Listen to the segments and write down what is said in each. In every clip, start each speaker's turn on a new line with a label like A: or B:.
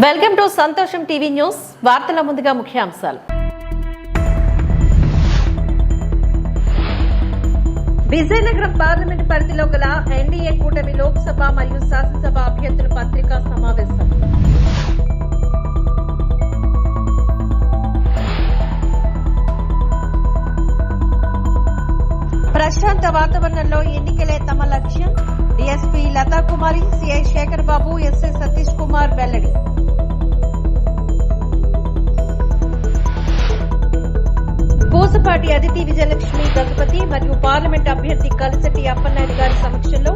A: Welcome to సంతోషం TV news. వార్తల ముందుగా ముఖ్యాంశాలు. విజయనగరం పార్లమెంట్ పరిధిలో గల ఎన్డీఏ కూటమి లోక్సభ మరియు శాసనసభ అభ్యర్థుల పత్రికా సమావేశం. ప్రశాంత వాతావరణంలో ఎన్నికలే తమ లక్ష్యం. డీఎస్పీ లతా కుమారి, సిఐ శేఖర్ బాబు, ఎస్ఐ సతీష్ కుమార్ వెల్లడి. పూసపాటి అదితి విజయలక్ష్మి గజపతి మరియు పార్లమెంట్ అభ్యర్థి కలిసెట్టి అప్పలనాయుడు గారి సమక్షంలో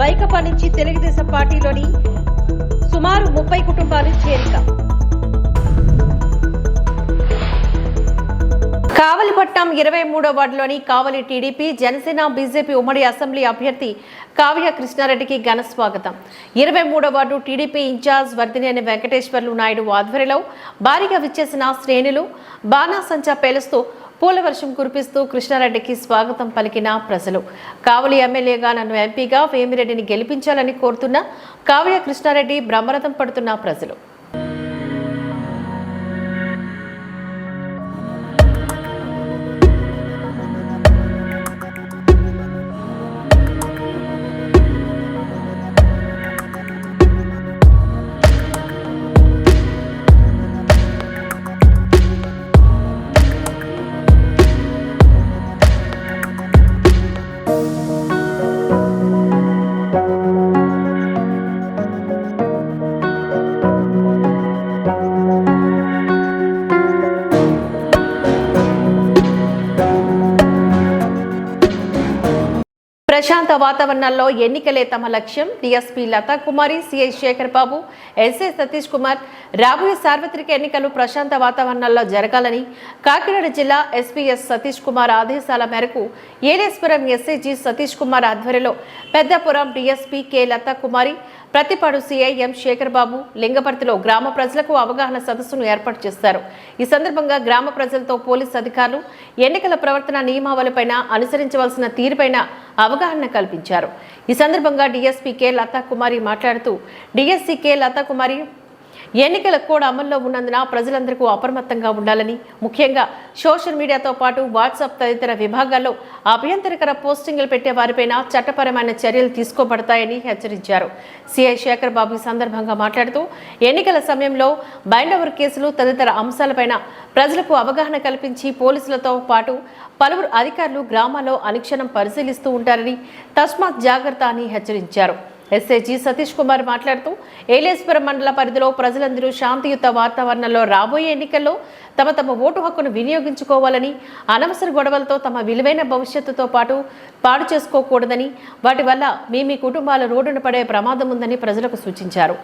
A: వైకాపా నుంచి తెలుగుదేశం పార్టీలోని సుమారు 30 కుటుంబాలు చేరిక. కావలిపట్నం 23వ వార్డులోని కావలి టీడీపీ, జనసేన, బీజేపీ ఉమ్మడి అసెంబ్లీ అభ్యర్థి కావ్య కృష్ణారెడ్డికి ఘన స్వాగతం. 23వ ward TDP incharge Vardhineni Venkateswarlu Naidu ఆధ్వర్యంలో భారీగా విచ్చేసిన శ్రేణులు బాణాసంచా పేలుస్తూ పూల వర్షం కురిపిస్తూ కృష్ణారెడ్డికి స్వాగతం పలికిన ప్రజలు. కావలి ఎమ్మెల్యేగా నన్ను ఎంపీగా వేమిరెడ్డిని గెలిపించాలని కోరుతున్న కావ్య కృష్ణారెడ్డి బ్రహ్మరథం పడుతున్న ప్రజలు. ప్రశాంత వాతావరణంలో ఎన్నికలే తమ లక్ష్యం. డీఎస్పీ లతా కుమారి, సిఐ శేఖర్ బాబు, ఎస్ఐ సతీష్ కుమార్. రాబోయే సార్వత్రిక ఎన్నికలు ప్రశాంత వాతావరణంలో జరగాలని కాకినాడ జిల్లా ఎస్పీఎస్ సతీష్ కుమార్ ఆదేశాల మేరకు ఏలేశ్వరం ఎస్ఐజీ సతీష్ కుమార్ ఆధ్వర్యంలో పెద్దపురం డీఎస్పీ కె లతా కుమారి, ప్రతిపాడు సిఐ ఎం శేఖర్ బాబు లింగపర్తిలో గ్రామ ప్రజలకు అవగాహన సదస్సును ఏర్పాటు చేశారు. ఈ సందర్భంగా గ్రామ ప్రజలతో పోలీసు అధికారులు ఎన్నికల ప్రవర్తన నియమావళిపైన అనుసరించవలసిన తీరుపైన అవగాహన కల్పించారు. ఈ సందర్భంగా డీఎస్పీ కె లతా కుమారి మాట్లాడుతూ, డీఎస్సీ కె లతా కుమారి ఎన్నికల కోడ్ అమల్లో ఉన్నందున ప్రజలందరికీ అప్రమత్తంగా ఉండాలని, ముఖ్యంగా సోషల్ మీడియాతో పాటు వాట్సాప్ తదితర విభాగాల్లో అభ్యంతరకర పోస్టింగ్లు పెట్టే వారిపైన చట్టపరమైన చర్యలు తీసుకోబడతాయని హెచ్చరించారు. సిఐ శేఖర్ బాబు సందర్భంగా మాట్లాడుతూ, ఎన్నికల సమయంలో బైండ్ ఓవర్ కేసులు తదితర అంశాలపైన ప్రజలకు అవగాహన కల్పించి పోలీసులతో పాటు పలువురు అధికారులు గ్రామాల్లో అనుక్షణం పరిశీలిస్తూ ఉంటారని, తస్మాత్ జాగ్రత్త అని హెచ్చరించారు. ఎస్ఐజీ సతీష్ కుమార్ మాట్లాడుతూ, ఏలేశ్వరం మండల పరిధిలో ప్రజలందరూ శాంతియుత వాతావరణంలో రాబోయే ఎన్నికల్లో తమ తమ ఓటు హక్కును వినియోగించుకోవాలని, అనవసర గొడవలతో తమ విలువైన భవిష్యత్తుతో పాడు చేసుకోకూడదని, వాటి వల్ల మీ కుటుంబాల రోడ్డున పడే ప్రమాదం ఉందని ప్రజలకు సూచించారు.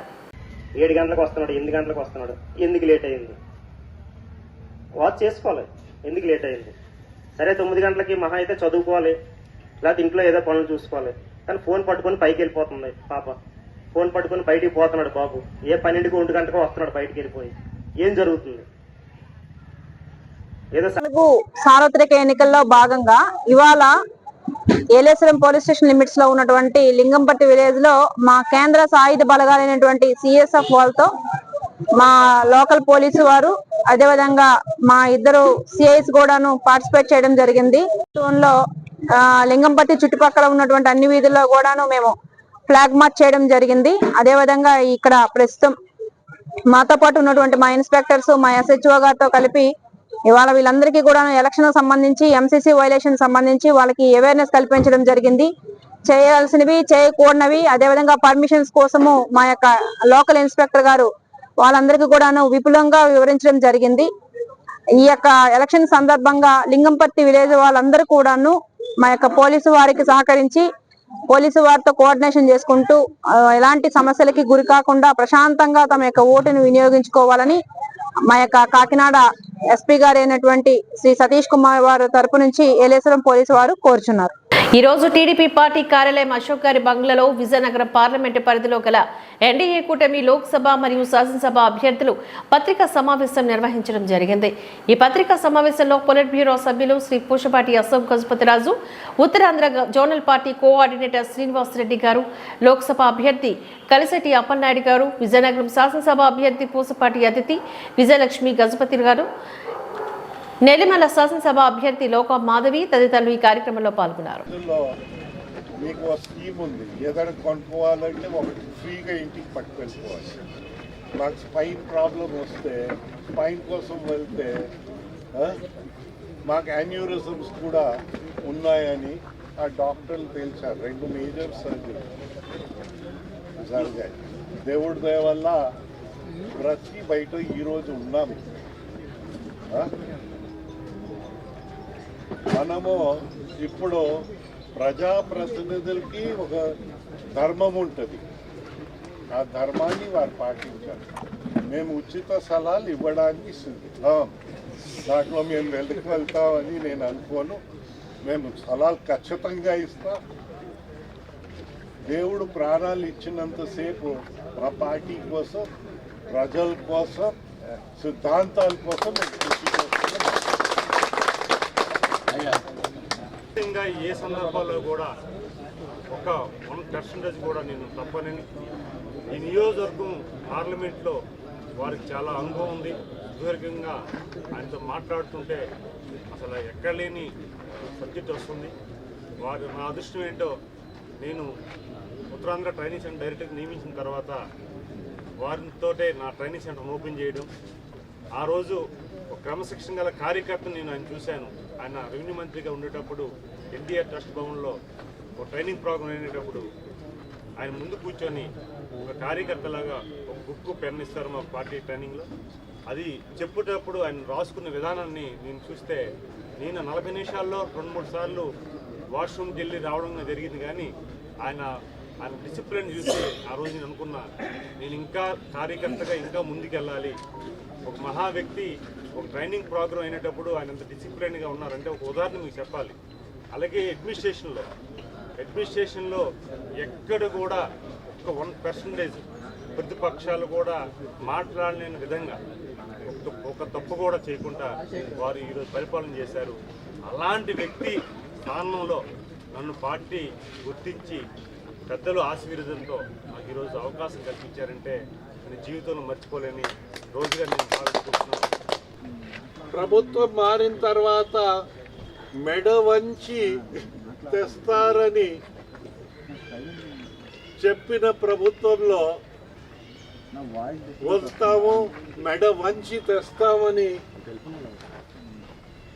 B: 7 గంటలకు వస్తున్నాడు, 8 గంటలకు వస్తున్నాడు, ఎందుకు లేట్ అయింది? వాచ్ చేసుకోవాలి, ఎందుకు లేట్ అయింది? సరే 9 గంటలకి మహా అయితే చదువుకోవాలి, లేకపోతే ఇంట్లో ఏదో పనులు చూసుకోవాలి. కానీ ఫోన్ పట్టుకొని పైకి వెళ్ళిపోతుంది పాప. ఫోన్ పట్టుకొని బయటికి పోతున్నాడు బాబు. 12కి 1 గంటకు వస్తున్నాడు బయటికి వెళ్ళిపోయి. ఏం జరుగుతుంది?
C: ఏదో సార్వత్రిక ఎన్నికల్లో భాగంగా ఇవాళ ఏలేశ్వరం పోలీస్ స్టేషన్ లిమిట్స్ లో ఉన్నటువంటి లింగంపట్టి విలేజ్ లో మా కేంద్ర సాయుధ బలగాలైనటువంటి సిఎస్ఎఫ్ వాళ్ళతో మా లోకల్ పోలీసు వారు, అదేవిధంగా మా ఇద్దరు సిఐస్ కూడాను పార్టిసిపేట్ చేయడం జరిగింది. లో లింగంపట్టి చుట్టుపక్కల ఉన్నటువంటి అన్ని వీధుల్లో కూడాను మేము ఫ్లాగ్ మార్చ్ చేయడం జరిగింది. అదేవిధంగా ఇక్కడ ప్రస్తుతం మాతో పాటు ఉన్నటువంటి మా ఇన్స్పెక్టర్స్, మా ఎస్హెచ్ఓ గారితో కలిపి ఇవాళ వీళ్ళందరికీ కూడా ఎలక్షన్ సంబంధించి, ఎంసీసీ వైలేషన్ సంబంధించి వాళ్ళకి అవేర్నెస్ కల్పించడం జరిగింది. చేయాల్సినవి, చేయకూడనివి, అదేవిధంగా పర్మిషన్స్ కోసము మా యొక్క లోకల్ ఇన్స్పెక్టర్ గారు వాళ్ళందరికీ కూడాను విపులంగా వివరించడం జరిగింది. ఈ యొక్క ఎలక్షన్ సందర్భంగా లింగంపట్టి విలేజ్ వాళ్ళందరూ కూడాను మా యొక్క పోలీసు వారికి సహకరించి, పోలీసు వారితో కోఆర్డినేషన్ చేసుకుంటూ ఎలాంటి సమస్యలకి గురి కాకుండా ప్రశాంతంగా తమ యొక్క ఓటును వినియోగించుకోవాలని మా యొక్క కాకినాడ ఎస్పీ గారు అయినటువంటి శ్రీ సతీష్ కుమార్ వారి తరపు నుంచి ఏలేశ్వరం పోలీసు వారు కోరుచున్నారు.
A: ఈ రోజు టీడీపీ పార్టీ కార్యాలయం అశోక్ గారి బంగ్లాలో విజయనగరం పార్లమెంటు పరిధిలో గల ఎన్డీఏ కూటమి లోక్సభ మరియు శాసనసభ అభ్యర్థులు పత్రికా సమావేశం నిర్వహించడం జరిగింది. ఈ పత్రికా సమావేశంలో పొలిట్ బ్యూరో సభ్యులు Shri Pusapati Ashok Gajapathiraju, Uttarandhra zonal party coordinator Srinivas Reddy garu, Lok Sabha అభ్యర్థి కలిశెట్టి అప్పలనాయుడు గారు, విజయనగరం శాసనసభ అభ్యర్థి పూసపాటి అతిథి విజయలక్ష్మి గజపతి గారు, నెల్లిమల శాసనసభ అభ్యర్థి లోక మాధవి తదితరులు ఈ కార్యక్రమంలో పాల్గొన్నారు.
D: మీకు ఒక స్కీమ్ ఉంది, ఏదైనా కొనుక్కోవాలంటే ఒకటి ఫ్రీగా ఇంటికి పట్టుకెళ్ళిపోవాలి. మాకు స్పైన్ ప్రాబ్లం వస్తే స్పైన్ కోసం వెళ్తే మాకు యాన్యూరిజమ్స్ కూడా ఉన్నాయని ఆ డాక్టర్లు తెలిసారు. 2 మేజర్ సర్జరీ జరిగాయి. దేవుడి దయ వల్ల బ్రతికి బయట ఈరోజు ఉన్నాము. మనము ఇప్పుడు ప్రజాప్రతినిధులకి ఒక ధర్మం ఉంటుంది, ఆ ధర్మాన్ని వారు పాటించాలి. మేము ఉచిత సలహాలు ఇవ్వడానికి సిద్ధం, దాంట్లో మేము వెళ్తామని నేను అనుకోను. మేము సలహాలు ఖచ్చితంగా ఇస్తాం. దేవుడు ప్రాణాలు ఇచ్చినంతసేపు మా పార్టీ కోసం, ప్రజల కోసం, సిద్ధాంతాల కోసం మేము కృషి చేస్తున్నాం.
E: ఏ సందర్భాల్లో కూడా ఒక 1% కూడా నేను తప్పనని, ఈ నియోజకవర్గం పార్లమెంట్లో వారికి చాలా అనుభవం ఉంది. సుదీర్ఘంగా ఆయనతో మాట్లాడుతుంటే అసలు ఎక్కడ లేని సబ్జెక్ట్ వస్తుంది. వారు నా అదృష్టం ఏంటో, నేను ఉత్తరాంధ్ర ట్రైనింగ్ సెంటర్ డైరెక్టర్గా నియమించిన తర్వాత వారితోటే నా ట్రైనింగ్ సెంటర్ ఓపెన్ చేయడం, ఆ రోజు ఒక క్రమశిక్షణ గల కార్యకర్తను నేను ఆయన చూశాను. ఆయన రెవెన్యూ మంత్రిగా ఉండేటప్పుడు ఎన్టీఆర్ ట్రస్ట్ భవన్లో ఒక ట్రైనింగ్ ప్రోగ్రాం అయినప్పుడు ఆయన ముందు కూర్చొని ఒక కార్యకర్తలాగా ఒక బుక్ పెన్ ఇస్తారు మా పార్టీ ట్రైనింగ్లో. అది చెప్పేటప్పుడు ఆయన రాసుకున్న విధానాన్ని నేను చూస్తే, నేను 40 నిమిషాల్లో 2-3 సార్లు వాష్రూమ్కి వెళ్ళి రావడం జరిగింది. కానీ ఆయన డిసిప్లిన్ చూసి ఆ రోజు నేను అనుకున్నా, నేను ఇంకా కార్యకర్తగా ఇంకా ముందుకెళ్ళాలి. ఒక మహా వ్యక్తి ఒక ట్రైనింగ్ ప్రోగ్రాం అయినప్పుడు ఆయన అంత డిసిప్లిన్గా ఉన్నారంటే ఒక ఉదాహరణ మీకు చెప్పాలి. అలాగే అడ్మినిస్ట్రేషన్లో ఎక్కడ కూడా ఒక 1% ప్రతిపక్షాలు కూడా మాట్లాడలేని విధంగా ఒక తప్పు కూడా చేయకుండా వారు ఈరోజు పరిపాలన చేశారు. అలాంటి వ్యక్తి స్థానంలో నన్ను పార్టీ గుర్తించి పెద్దలు ఆశీర్వాదంతో నాకు ఈరోజు అవకాశం కల్పించారంటే నేను జీవితంలో మర్చిపోలేని రోజుగా నేను భావిస్తున్నాను.
D: ప్రభుత్వం మారిన తర్వాత మెడ వంచి తెస్తారని చెప్పిన ప్రభుత్వంలో వస్తాము, మెడ వంచి తెస్తామని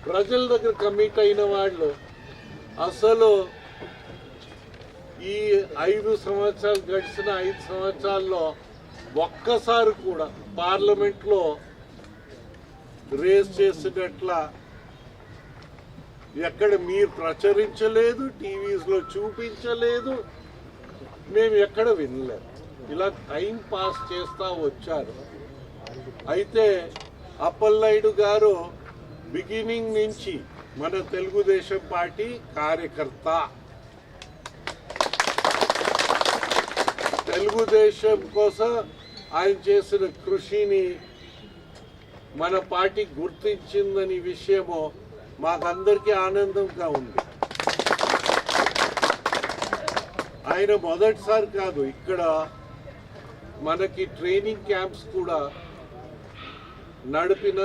D: ప్రజల దగ్గర కమిట్ అయిన వాళ్ళు అసలు ఈ 5 సంవత్సరాలు గడిచిన 5 సంవత్సరాల్లో ఒక్కసారి కూడా పార్లమెంట్లో రేస్ చేసినట్ల ఎక్కడ మీరు ప్రచురించలేదు, టీవీస్లో చూపించలేదు, మేము ఎక్కడ వినలేదు. ఇలా టైం పాస్ చేస్తూ వచ్చారు. అయితే అప్పలనాయుడు గారు బిగినింగ్ నుంచి మన తెలుగుదేశం పార్టీ కార్యకర్త, తెలుగుదేశం కోసం ఆయన చేసిన కృషిని మన పార్టీ గుర్తించిందని విషయము మాకందరికీ ఆనందంగా ఉంది. ఆయన మొదటిసారి కాదు, ఇక్కడ మనకి ట్రైనింగ్ క్యాంప్స్ కూడా నడిపిన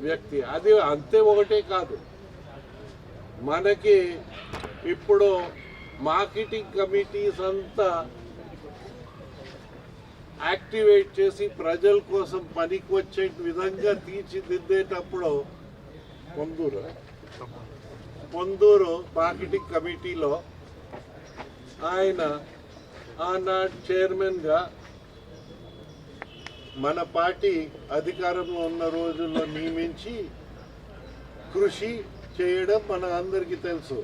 D: వ్యక్తి. అది అంతే ఒకటే కాదు, మనకి ఇప్పుడు మార్కెటింగ్ కమిటీస్ అంతా యాక్టివేట్ చేసి ప్రజల కోసం పనికి వచ్చే విధంగా తీర్చిదిద్దేటప్పుడు పొందూరు మార్కెటింగ్ కమిటీలో ఆయన ఆనాడు చైర్మన్గా మన పార్టీ అధికారంలో ఉన్న రోజుల్లో నియమించి కృషి చేయడం మన అందరికీ తెలుసు.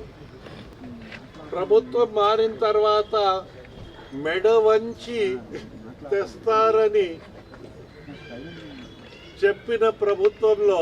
D: ప్రభుత్వం మారిన తర్వాత మెడ వంచి తెస్తారని చెప్పిన ప్రభుత్వంలో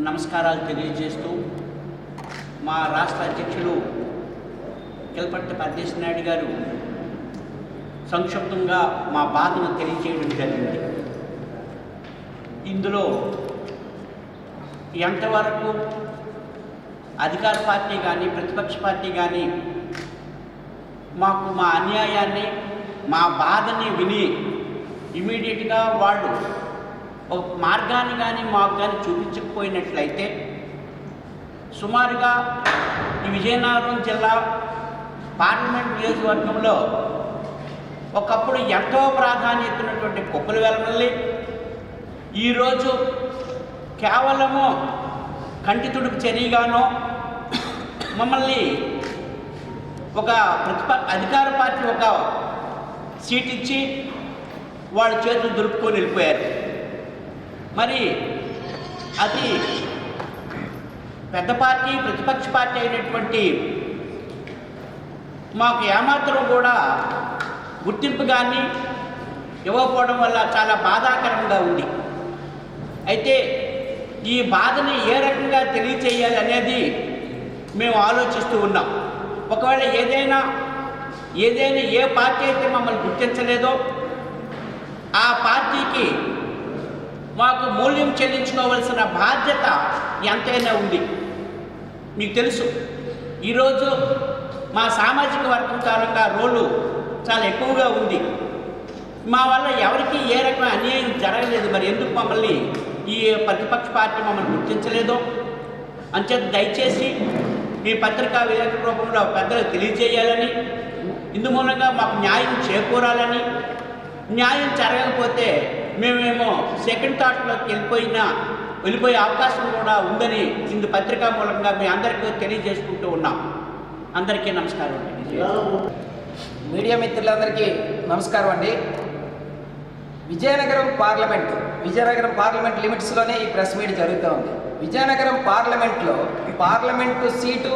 F: నమస్కారాలు తెలియజేస్తూ మా రాష్ట్ర అధ్యక్షులు కిల్పట్టి పరదేశ్ నాయుడు గారు సంక్షిప్తంగా మా బాధను తెలియజేయడం జరిగింది. ఇందులో ఎంతవరకు అధికార పార్టీ కానీ ప్రతిపక్ష పార్టీ కానీ మాకు మా అన్యాయాన్ని మా బాధని విని ఇమీడియట్గా వాళ్ళు ఒక మార్గాన్ని కానీ మాకు కానీ చూపించకపోయినట్లయితే సుమారుగా ఈ విజయనగరం జిల్లా పార్లమెంట్ నియోజకవర్గంలో ఒకప్పుడు ఎంతో ప్రాధాన్యత ఉన్నటువంటి కొప్పుల వెలమల్లి ఈరోజు కేవలము కంటి తుడుపు చర్యగానో మమ్మల్ని ఒక అధికార పార్టీ ఒక సీట్ ఇచ్చి వాళ్ళ చేతులు దులుపుకొని వెళ్ళిపోయారు. మరి అది పెద్ద పార్టీ ప్రతిపక్ష పార్టీ అయినటువంటి మాకు ఏమాత్రం కూడా గుర్తింపు కానీ ఇవ్వకపోవడం వల్ల చాలా బాధాకరంగా ఉంది. అయితే ఈ బాధని ఏ రకంగా తెలియచేయాలి అనేది మేము ఆలోచిస్తూ ఉన్నాం. ఒకవేళ ఏదైనా ఏ పార్టీ అయితే మమ్మల్ని గుర్తించలేదో ఆ పార్టీకి మాకు మూల్యం చెల్లించుకోవాల్సిన బాధ్యత ఎంతైనా ఉంది. మీకు తెలుసు ఈరోజు మా సామాజిక వర్గం కారణంగా రోలు చాలా ఎక్కువగా ఉంది. మా వల్ల ఎవరికి ఏ రకమైన అన్యాయం జరగలేదు. మరి ఎందుకు మమ్మల్ని ఈ ప్రతిపక్ష పార్టీ మమ్మల్ని గుర్తించలేదో అంచేత దయచేసి మీ పత్రికా విలేకరుల రూపంలో పెద్దలు తెలియజేయాలని, ఇందు మూలంగా మాకు న్యాయం చేకూరాలని, న్యాయం జరగకపోతే మేమేమో సెకండ్ థాట్లోకి వెళ్ళిపోయే అవకాశం కూడా ఉందని ఇందు పత్రికా మూలంగా మీ అందరికీ తెలియజేసుకుంటూ ఉన్నాం. అందరికీ నమస్కారం అండి.
G: మీడియా మిత్రులందరికీ నమస్కారం అండి. విజయనగరం పార్లమెంట్ లిమిట్స్లోనే ఈ ప్రెస్ మీట్ జరుగుతూ ఉంది. విజయనగరం పార్లమెంటు సీటు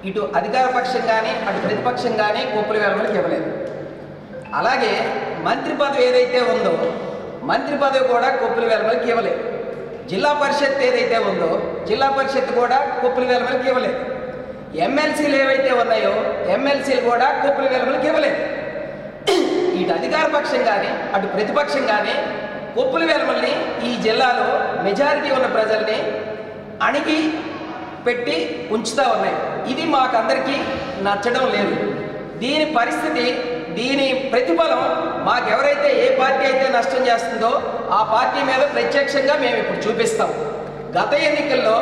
G: ఇటు అధికార పక్షం కానీ అటు ప్రతిపక్షం కానీ కొప్పుల వెలమలకి ఇవ్వలేదు. అలాగే మంత్రి పదవి ఏదైతే ఉందో మంత్రి పదవి కూడా కొప్పుల వెలమలకి ఇవ్వలేదు. జిల్లా పరిషత్ ఏదైతే ఉందో జిల్లా పరిషత్ కూడా కొప్పుల వెలమలకి ఇవ్వలేదు. ఎమ్మెల్సీలు ఏవైతే ఉన్నాయో ఎమ్మెల్సీలు కూడా కొప్పుల వెలమలకి ఇవ్వలేదు. ఇటు అధికార పక్షం కానీ అటు ప్రతిపక్షం కానీ కొప్పుల వెలమల్ని ఈ జిల్లాలో మెజారిటీ ఉన్న ప్రజల్ని అణిగి పెట్టి ఉంచుతూ ఉన్నాయి. ఇది మాకందరికీ నచ్చడం లేదు. దీని ప్రతిఫలం మాకెవరైతే ఏ పార్టీ అయితే నష్టం చేస్తుందో ఆ పార్టీ మీద ప్రత్యక్షంగా మేము ఇప్పుడు చూపిస్తాం. గత ఎన్నికల్లో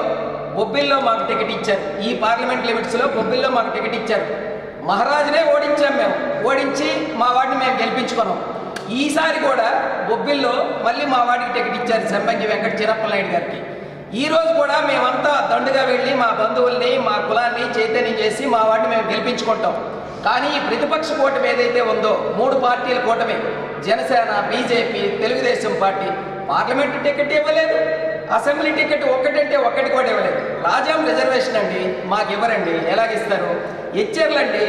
G: బొబ్బిల్లో మాకు టికెట్ ఇచ్చారు. ఈ పార్లమెంట్ లిమిట్స్లో బొబ్బిల్లో మాకు టికెట్ ఇచ్చారు. మహారాజునే ఓడించాం. ఓడించి మా వాడిని మేము గెలిపించుకున్నాం. ఈసారి కూడా బొబ్బిల్లో మళ్ళీ మా వాడికి టికెట్ ఇచ్చారు సంబంగి వెంకట చిరప్పలనాయుడు గారికి. ఈరోజు కూడా మేమంతా దండుగా వెళ్ళి మా బంధువుల్ని మా కులాన్ని చైతన్యం చేసి మా వాడిని మేము గెలిపించుకుంటాం. కానీ ఈ ప్రతిపక్ష కూటమి ఏదైతే ఉందో 3 పార్టీల కూటమి Janasena, BJP, Telugu Desam party parliament ticket ఇవ్వలేదు. అసెంబ్లీ టికెట్ ఒక్కటంటే ఒక్కటి కూడా ఇవ్వలేదు. రాజాం రిజర్వేషన్ అండి మాకు ఇవ్వరండి. ఎలాగిస్తారు? హెచ్చర్లండి,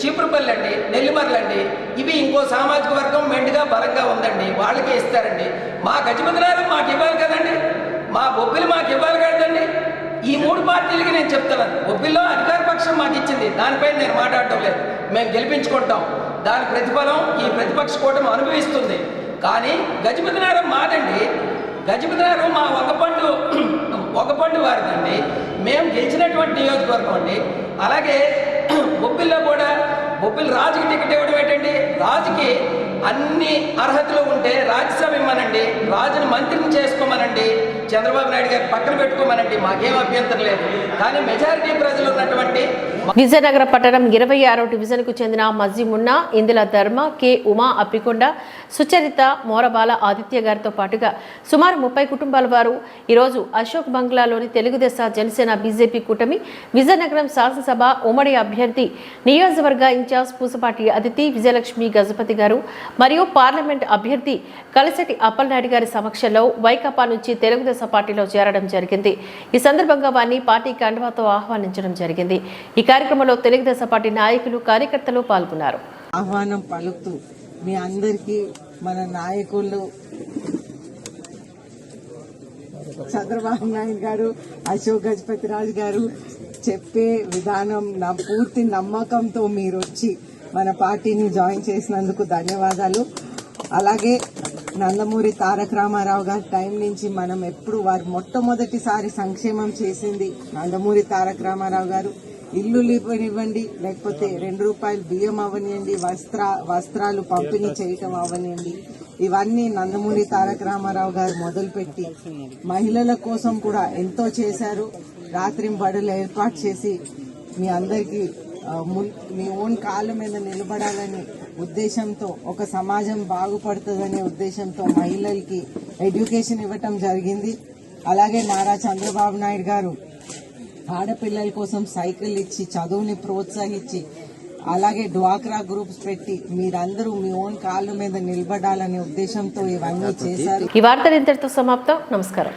G: చీపురుపల్లి, నెల్లిమర్లండి, ఇవి ఇంకో సామాజిక వర్గం మెండుగా బలంగా ఉందండి, వాళ్ళకే ఇస్తారండి. మా గజపతిరాలు మాకు ఇవ్వాలి కదండి, మా బొబ్బిలు మాకు ఇవ్వాలి కదండి. ఈ 3 పార్టీలకి నేను చెప్తున్నాను, బొబ్బిల్లో అధికార పక్షం మాకు ఇచ్చింది, దానిపై నేను మాట్లాడటం లేదు. మేము గెలిపించుకుంటాం. దాని ప్రతిఫలం ఈ ప్రతిపక్ష కూటమి అనుభవిస్తుంది. కానీ గజపతిరాలు మాదండి. గజపతిరాలు మా వంగపండు వారిదండి. మేము గెలిచినటువంటి నియోజకవర్గం అండి. అలాగే బొబ్బిల్లో కూడా బొబ్బిల్ రాజుకి టికెట్ ఇవ్వడం ఏంటండి? రాజుకి అన్ని అర్హతలు ఉంటే రాజ్యసభ ఇవ్వమనండి, రాజుని మంత్రిని చేసుకోమనండి, చంద్రబాబు నాయుడు గారు పక్కన పెట్టుకోమనండి, మాకేం అభ్యంతరం లేదు. కానీ మెజారిటీ ప్రజలు ఉన్నటువంటి
A: విజయనగరం పట్టణం 26వ డివిజన్కు చెందిన మజ్జిమున్నా, ఇందుల ధర్మ, కె ఉమా అప్పికొండ, సుచరిత, మోరబాల ఆదిత్య గారితో పాటుగా సుమారు 30 కుటుంబాల వారు ఈరోజు అశోక్ బంగ్లాలోని తెలుగుదేశం జనసేన బీజేపీ కూటమి విజయనగరం శాసనసభ ఉమ్మడి అభ్యర్థి నియోజకవర్గ ఇన్ఛార్జ్ పూసపాటి అదితి, విజయలక్ష్మి గజపతి గారు మరియు పార్లమెంట్ అభ్యర్థి కలిసటి అప్పలనాయుడు గారి సమక్షంలో వైకాపా నుంచి తెలుగుదేశం పార్టీలో చేరడం జరిగింది. ఈ సందర్భంగా వారిని పార్టీ కండువాతో ఆహ్వానించడం జరిగింది. ఈ కార్యక్రమంలో తెలుగుదేశం పార్టీ నాయకులు, కార్యకర్తలు పాల్గొన్నారు.
H: ఆహ్వానం పలుకుతూ మీ అందరికీ మన నాయకులు చంద్రబాబు నాయుడు గారు, అశోక్ గజపతి రాజు గారు చెప్పే విధానం నా పూర్తి నమ్మకంతో మీరు వచ్చి మన పార్టీని జాయిన్ చేసినందుకు ధన్యవాదాలు. అలాగే నందమూరి తారక రామారావు గారి టైం నుంచి మనం ఎప్పుడు వారు మొట్టమొదటిసారి సంక్షేమం చేసింది నందమూరి తారక రామారావు గారు. ఇల్లు ఇవ్వనివ్వండి, లేకపోతే ₹2 బియ్యం అవనివ్వండి, వస్త్రాలు పంపిణీ చేయటం అవనివ్వండి, ఇవన్నీ నందమూరి తారక రామారావు గారు మొదలుపెట్టి మహిళల కోసం కూడా ఎంతో చేశారు. రాత్రింబడులు ఏర్పాటు చేసి మీ అందరికీ మీ ఓన్ కాళ్ళ మీద నిలబడాలని ఉద్దేశంతో, ఒక సమాజం బాగుపడుతుందనే ఉద్దేశంతో మహిళలకి ఎడ్యుకేషన్ ఇవ్వటం జరిగింది. అలాగే నారా చంద్రబాబు నాయుడు గారు ఆడపిల్లల కోసం సైకిల్ ఇచ్చి చదువుని ప్రోత్సహించి, అలాగే డ్వాక్రా గ్రూప్స్ పెట్టి మీరందరూ మీ ఓన్ కాళ్ళ మీద నిలబడాలనే ఉద్దేశంతో ఇవన్నీ చేశారు.
A: ఈ వార్తలు ఇంతటితో సమాప్తం. నమస్కారం.